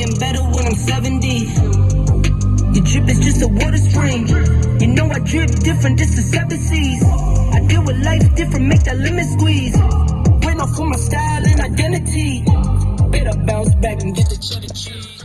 getting better when I'm 70. Your drip is just a water spring. You know I drip different, this is 7 seas. I deal with life different, make that limit squeeze. Went off for my style and identity. Better bounce back and get the cheddar cheese.